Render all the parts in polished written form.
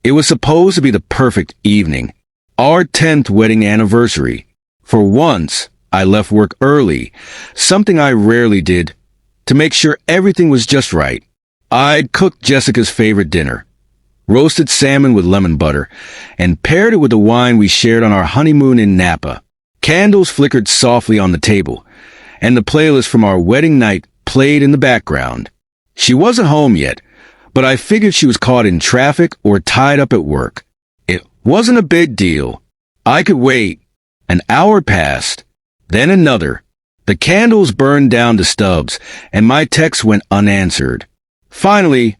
It was supposed to be the perfect evening. Our 10th wedding anniversary. For once, I left work early, something I rarely did, to make sure everything was just right. I'd cooked Jessica's favorite dinner, roasted salmon with lemon butter, and paired it with the wine we shared on our honeymoon in Napa. Candles flickered softly on the table, and the playlist from our wedding night played in the background. She wasn't home yet, but I figured she was caught in traffic or tied up at work. It wasn't a big deal. I could wait. An hour passed, then another. The candles burned down to stubs, and my text went unanswered. Finally,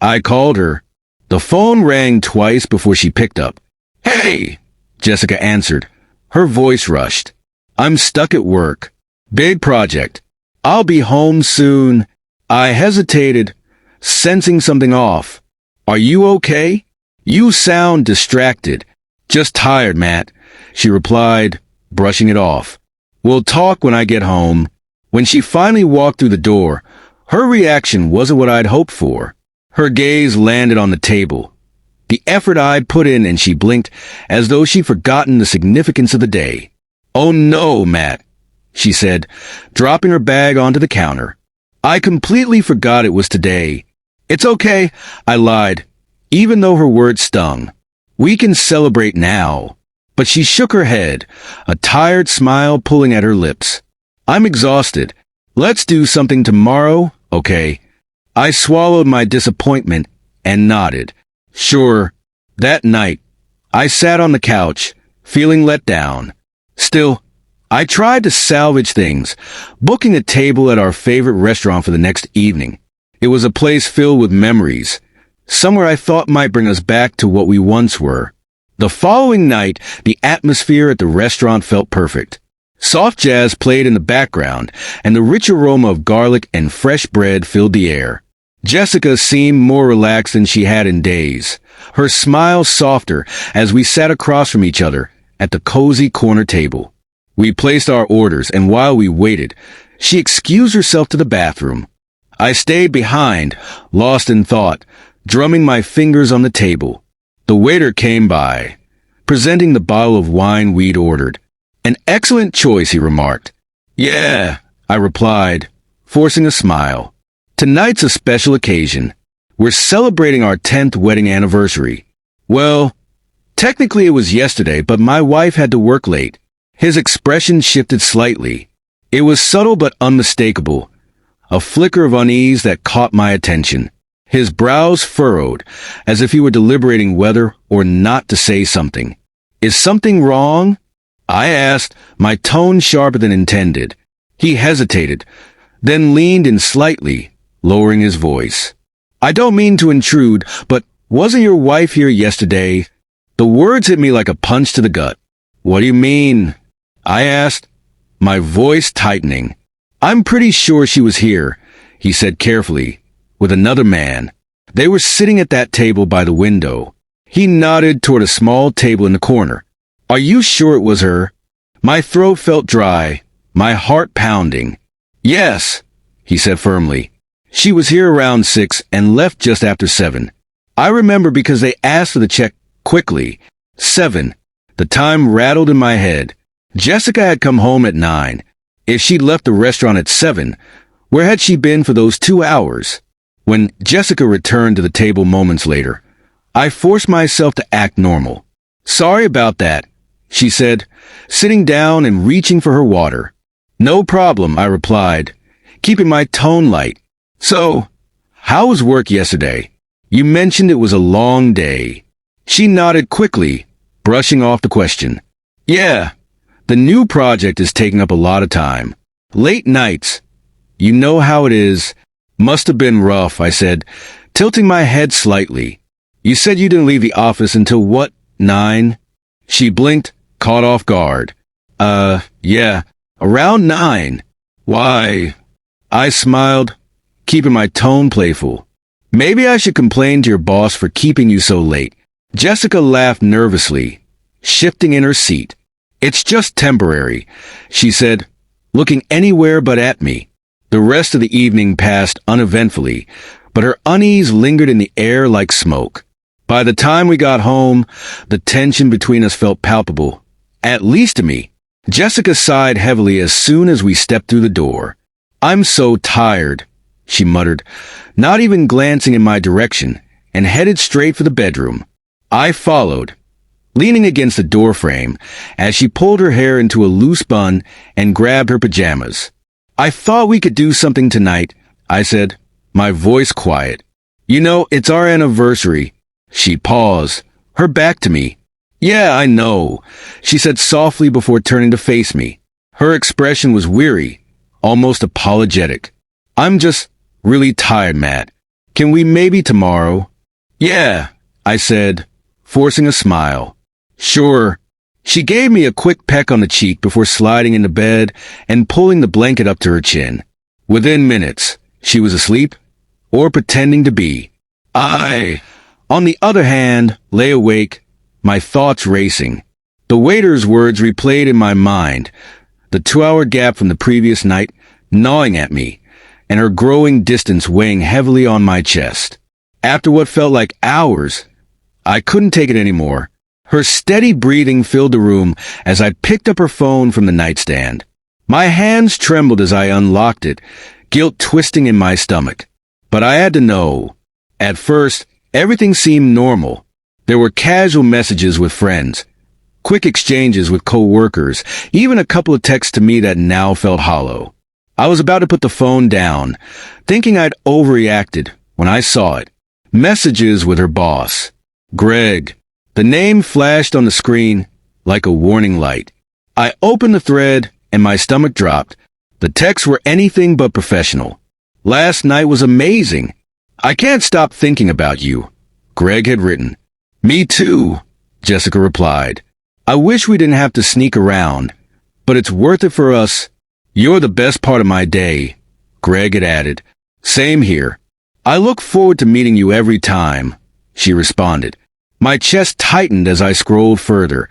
I called her. The phone rang twice before she picked up. "Hey," Jessica answered. Her voice rushed. "I'm stuck at work. Big project. I'll be home soon." I hesitated, sensing something off. "Are you okay? You sound distracted." "Just tired, Matt," she replied, brushing it off. "We'll talk when I get home." When she finally walked through the door, her reaction wasn't what I'd hoped for. Her gaze landed on the table, the effort I'd put in, and she blinked as though she'd forgotten the significance of the day. "Oh no, Matt," she said, dropping her bag onto the counter. "I completely forgot it was today." "It's okay," I lied, even though her words stung. "We can celebrate now." But she shook her head, a tired smile pulling at her lips. "I'm exhausted. Let's do something tomorrow, okay?" I swallowed my disappointment and nodded. Sure. That night, I sat on the couch, feeling let down. Still, I tried to salvage things, booking a table at our favorite restaurant for the next evening. It was a place filled with memories, somewhere I thought might bring us back to what we once were. The following night, the atmosphere at the restaurant felt perfect. Soft jazz played in the background, and the rich aroma of garlic and fresh bread filled the air. Jessica seemed more relaxed than she had in days, her smile softer as we sat across from each other at the cozy corner table. We placed our orders, and while we waited, she excused herself to the bathroom. I stayed behind, lost in thought, drumming my fingers on the table. The waiter came by, presenting the bottle of wine we'd ordered. "An excellent choice," he remarked. "Yeah," I replied, forcing a smile. "Tonight's a special occasion. We're celebrating our 10th wedding anniversary." "Well, technically it was yesterday, but my wife had to work late." His expression shifted slightly. It was subtle but unmistakable, a flicker of unease that caught my attention. His brows furrowed, as if he were deliberating whether or not to say something. "Is something wrong?" I asked, my tone sharper than intended. He hesitated, then leaned in slightly, lowering his voice. "I don't mean to intrude, but wasn't your wife here yesterday?" The words hit me like a punch to the gut. "What do you mean?" I asked, my voice tightening. "I'm pretty sure she was here," he said carefully, "with another man. They were sitting at that table by the window." He nodded toward a small table in the corner. "Are you sure it was her?" My throat felt dry, my heart pounding. "Yes," he said firmly. "She was here around 6 and left just after 7. I remember because they asked for the check quickly. 7. The time rattled in my head. Jessica had come home at 9. If she'd left the restaurant at 7, where had she been for those 2 hours? When Jessica returned to the table moments later, I forced myself to act normal. "Sorry about that," she said, sitting down and reaching for her water. "No problem," I replied, keeping my tone light. "So, how was work yesterday? You mentioned it was a long day." She nodded quickly, brushing off the question. "Yeah, the new project is taking up a lot of time. Late nights. You know how it is." "Must have been rough," I said, tilting my head slightly. "You said you didn't leave the office until what, 9? She blinked, caught off guard. Yeah, around 9. "Why?" I smiled, keeping my tone playful. "Maybe I should complain to your boss for keeping you so late." Jessica laughed nervously, shifting in her seat. "It's just temporary," she said, looking anywhere but at me. The rest of the evening passed uneventfully, but her unease lingered in the air like smoke. By the time we got home, the tension between us felt palpable, at least to me. Jessica sighed heavily as soon as we stepped through the door. "I'm so tired," she muttered, not even glancing in my direction, and headed straight for the bedroom. I followed, leaning against the doorframe as she pulled her hair into a loose bun and grabbed her pajamas. "I thought we could do something tonight," I said, my voice quiet. "You know, it's our anniversary." She paused, her back to me. "Yeah, I know," she said softly before turning to face me. Her expression was weary, almost apologetic. "I'm just really tired, Matt. Can we maybe tomorrow?" "Yeah," I said, forcing a smile. "Sure." She gave me a quick peck on the cheek before sliding into bed and pulling the blanket up to her chin. Within minutes, she was asleep, or pretending to be. I, on the other hand, lay awake, my thoughts racing. The waiter's words replayed in my mind, the 2-hour gap from the previous night gnawing at me, and her growing distance weighing heavily on my chest. After what felt like hours, I couldn't take it anymore. Her steady breathing filled the room as I picked up her phone from the nightstand. My hands trembled as I unlocked it, guilt twisting in my stomach. But I had to know. At first, everything seemed normal. There were casual messages with friends, quick exchanges with co-workers, even a couple of texts to me that now felt hollow. I was about to put the phone down, thinking I'd overreacted, when I saw it. Messages with her boss, Greg. The name flashed on the screen like a warning light. I opened the thread and my stomach dropped. The texts were anything but professional. "Last night was amazing. I can't stop thinking about you," Greg had written. "Me too," Jessica replied. "I wish we didn't have to sneak around, but it's worth it for us. You're the best part of my day," Greg had added. "Same here. I look forward to meeting you every time," she responded. My chest tightened as I scrolled further,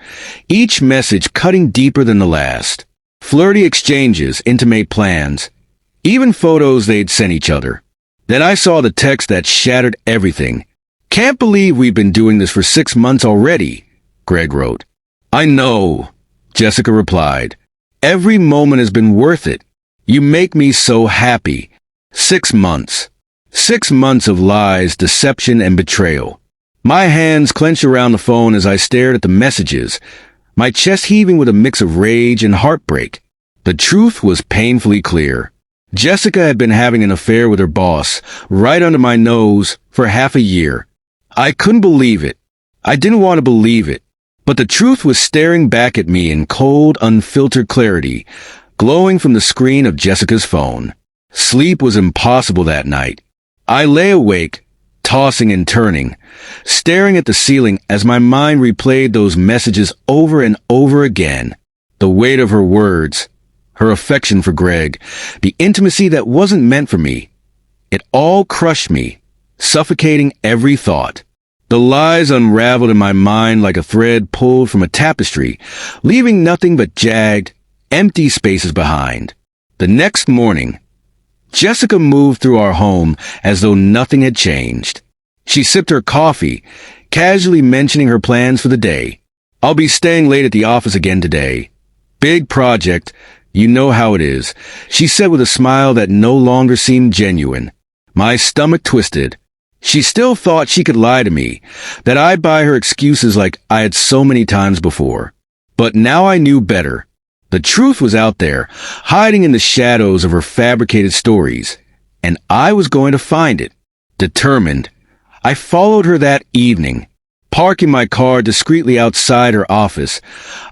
each message cutting deeper than the last. Flirty exchanges, intimate plans, even photos they'd sent each other. Then I saw the text that shattered everything. "Can't believe we've been doing this for 6 months already," Greg wrote. "I know," Jessica replied. "Every moment has been worth it. You make me so happy. 6 months. 6 months of lies, deception, and betrayal." My hands clenched around the phone as I stared at the messages, my chest heaving with a mix of rage and heartbreak. The truth was painfully clear. Jessica had been having an affair with her boss, right under my nose, for half a year. I couldn't believe it. I didn't want to believe it. But the truth was staring back at me in cold, unfiltered clarity, glowing from the screen of Jessica's phone. Sleep was impossible that night. I lay awake, tossing and turning, staring at the ceiling as my mind replayed those messages over and over again. The weight of her words, her affection for Greg, the intimacy that wasn't meant for me. It all crushed me, suffocating every thought. The lies unraveled in my mind like a thread pulled from a tapestry, leaving nothing but jagged, empty spaces behind. The next morning, Jessica moved through our home as though nothing had changed. She sipped her coffee, casually mentioning her plans for the day. "I'll be staying late at the office again today. Big project, you know how it is," she said with a smile that no longer seemed genuine. My stomach twisted. She still thought she could lie to me, that I'd buy her excuses like I had so many times before. But now I knew better. The truth was out there, hiding in the shadows of her fabricated stories, and I was going to find it. Determined, I followed her that evening. Parking my car discreetly outside her office,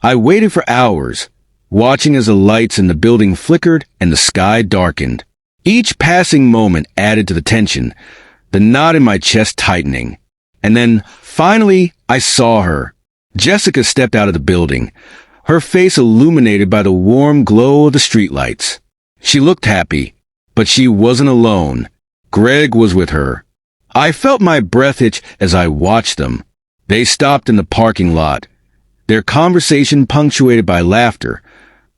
I waited for hours, watching as the lights in the building flickered and the sky darkened. Each passing moment added to the tension, the knot in my chest tightening. And then, finally, I saw her. Jessica stepped out of the building, her face illuminated by the warm glow of the streetlights. She looked happy, but she wasn't alone. Greg was with her. I felt my breath hitch as I watched them. They stopped in the parking lot, their conversation punctuated by laughter,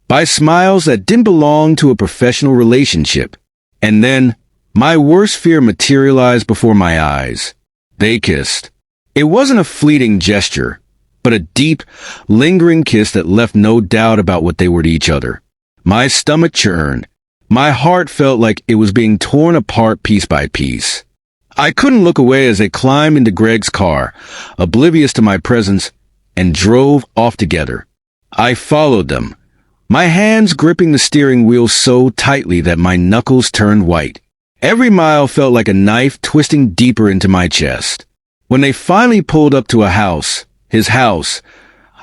by smiles that didn't belong to a professional relationship. And then, my worst fear materialized before my eyes. They kissed. It wasn't a fleeting gesture, but a deep, lingering kiss that left no doubt about what they were to each other. My stomach churned. My heart felt like it was being torn apart piece by piece. I couldn't look away as they climbed into Greg's car, oblivious to my presence, and drove off together. I followed them, my hands gripping the steering wheel so tightly that my knuckles turned white. Every mile felt like a knife twisting deeper into my chest. When they finally pulled up to a house, his house,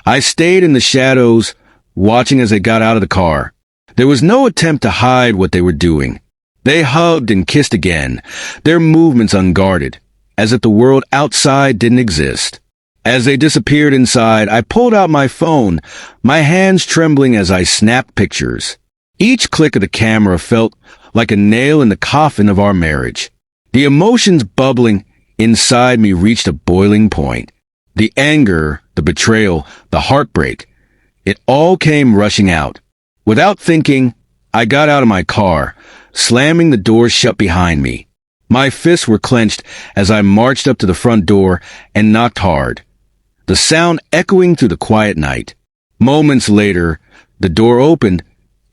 I stayed in the shadows, watching as they got out of the car. There was no attempt to hide what they were doing. They hugged and kissed again, their movements unguarded, as if the world outside didn't exist. As they disappeared inside, I pulled out my phone, my hands trembling as I snapped pictures. Each click of the camera felt like a nail in the coffin of our marriage. The emotions bubbling inside me reached a boiling point. The anger, the betrayal, the heartbreak, it all came rushing out. Without thinking, I got out of my car, slamming the door shut behind me. My fists were clenched as I marched up to the front door and knocked hard, the sound echoing through the quiet night. Moments later, the door opened,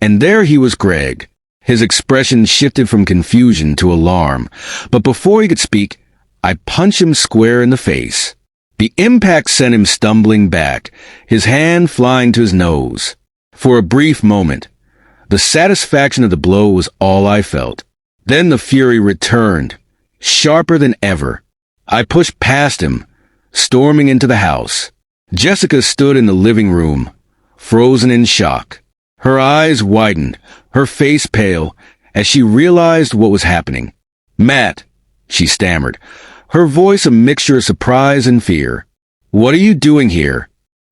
and there he was, Greg. His expression shifted from confusion to alarm, but before he could speak, I punched him square in the face. The impact sent him stumbling back, his hand flying to his nose. For a brief moment, the satisfaction of the blow was all I felt. Then the fury returned, sharper than ever. I pushed past him, storming into the house. Jessica stood in the living room, frozen in shock. Her eyes widened, her face pale, as she realized what was happening. "Matt," she stammered, her voice a mixture of surprise and fear. "What are you doing here?"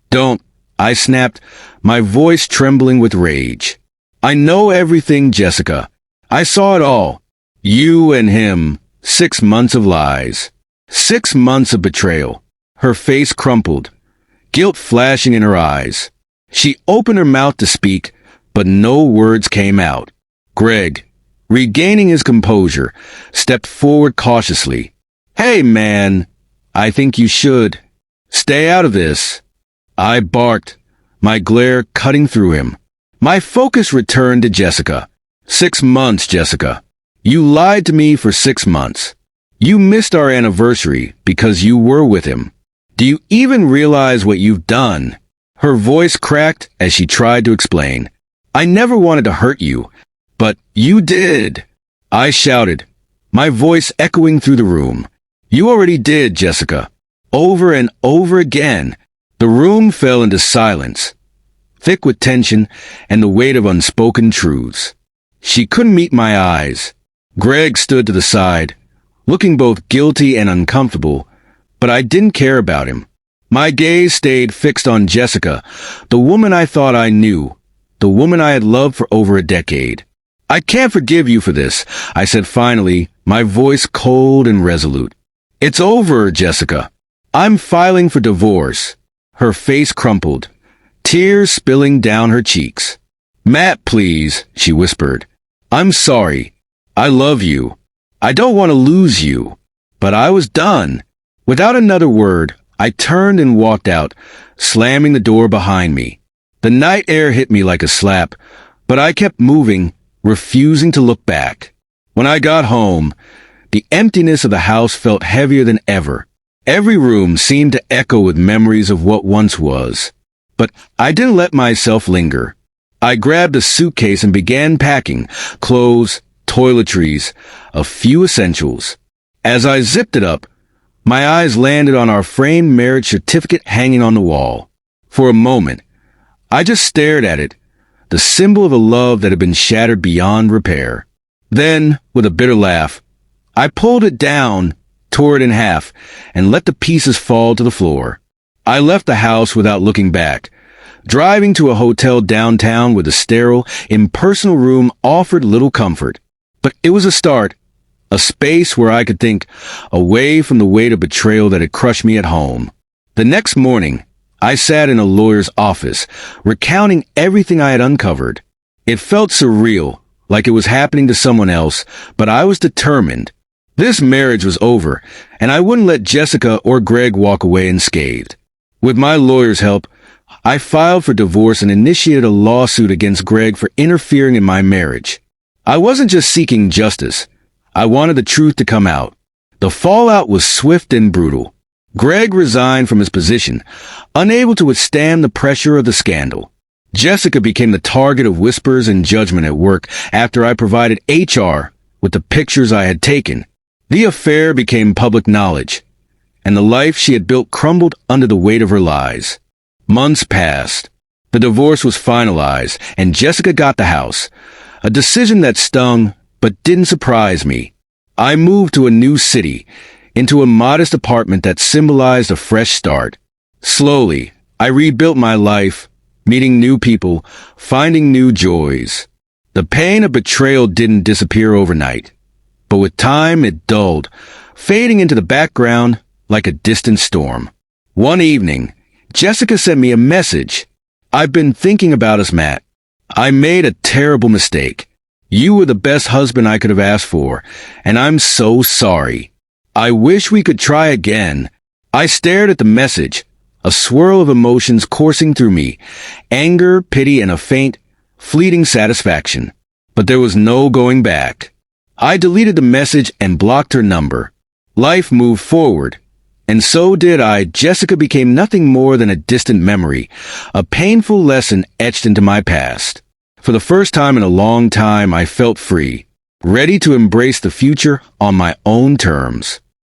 "Don't," I snapped, my voice trembling with rage. "I know everything, Jessica. I saw it all. You and him. 6 months of lies. 6 months of betrayal." Her face crumpled, guilt flashing in her eyes. She opened her mouth to speak, but no words came out. Greg, regaining his composure, stepped forward cautiously. "Hey, man, I think you should. Stay out of this." I barked, my glare cutting through him. My focus returned to Jessica. 6 months, Jessica. You lied to me for 6 months. You missed our anniversary because you were with him. Do you even realize what you've done? Her voice cracked as she tried to explain. "I never wanted to hurt you, but you did," I shouted, my voice echoing through the room. "You already did, Jessica." Over and over again, the room fell into silence, thick with tension and the weight of unspoken truths. She couldn't meet my eyes. Greg stood to the side, looking both guilty and uncomfortable, but I didn't care about him. My gaze stayed fixed on Jessica, the woman I thought I knew, the woman I had loved for over a decade. "I can't forgive you for this," I said finally, my voice cold and resolute. "It's over, Jessica. I'm filing for divorce." Her face crumpled, tears spilling down her cheeks. "Matt, please," she whispered. "I'm sorry. I love you. I don't want to lose you." But I was done. Without another word, I turned and walked out, slamming the door behind me. The night air hit me like a slap, but I kept moving, refusing to look back. When I got home, the emptiness of the house felt heavier than ever. Every room seemed to echo with memories of what once was. But I didn't let myself linger. I grabbed a suitcase and began packing clothes, toiletries, a few essentials. As I zipped it up, my eyes landed on our framed marriage certificate hanging on the wall. For a moment, I just stared at it, the symbol of a love that had been shattered beyond repair. Then, with a bitter laugh, I pulled it down, tore it in half, and let the pieces fall to the floor. I left the house without looking back. Driving to a hotel downtown with a sterile, impersonal room offered little comfort. But it was a start, a space where I could think, away from the weight of betrayal that had crushed me at home. The next morning, I sat in a lawyer's office, recounting everything I had uncovered. It felt surreal, like it was happening to someone else, but I was determined. This marriage was over, and I wouldn't let Jessica or Greg walk away unscathed. With my lawyer's help, I filed for divorce and initiated a lawsuit against Greg for interfering in my marriage. I wasn't just seeking justice. I wanted the truth to come out. The fallout was swift and brutal. Greg resigned from his position, unable to withstand the pressure of the scandal. Jessica became the target of whispers and judgment at work after I provided HR with the pictures I had taken. The affair became public knowledge, and the life she had built crumbled under the weight of her lies. Months passed. The divorce was finalized, and Jessica got the house, a decision that stung but didn't surprise me. I moved to a new city, into a modest apartment that symbolized a fresh start. Slowly, I rebuilt my life, meeting new people, finding new joys. The pain of betrayal didn't disappear overnight, but with time it dulled, fading into the background like a distant storm. One evening, Jessica sent me a message. "I've been thinking about us, Matt. I made a terrible mistake. You were the best husband I could have asked for, and I'm so sorry. I wish we could try again." I stared at the message, a swirl of emotions coursing through me, anger, pity, and a faint, fleeting satisfaction. But there was no going back. I deleted the message and blocked her number. Life moved forward, and so did I. Jessica became nothing more than a distant memory, a painful lesson etched into my past. For the first time in a long time, I felt free, ready to embrace the future on my own terms.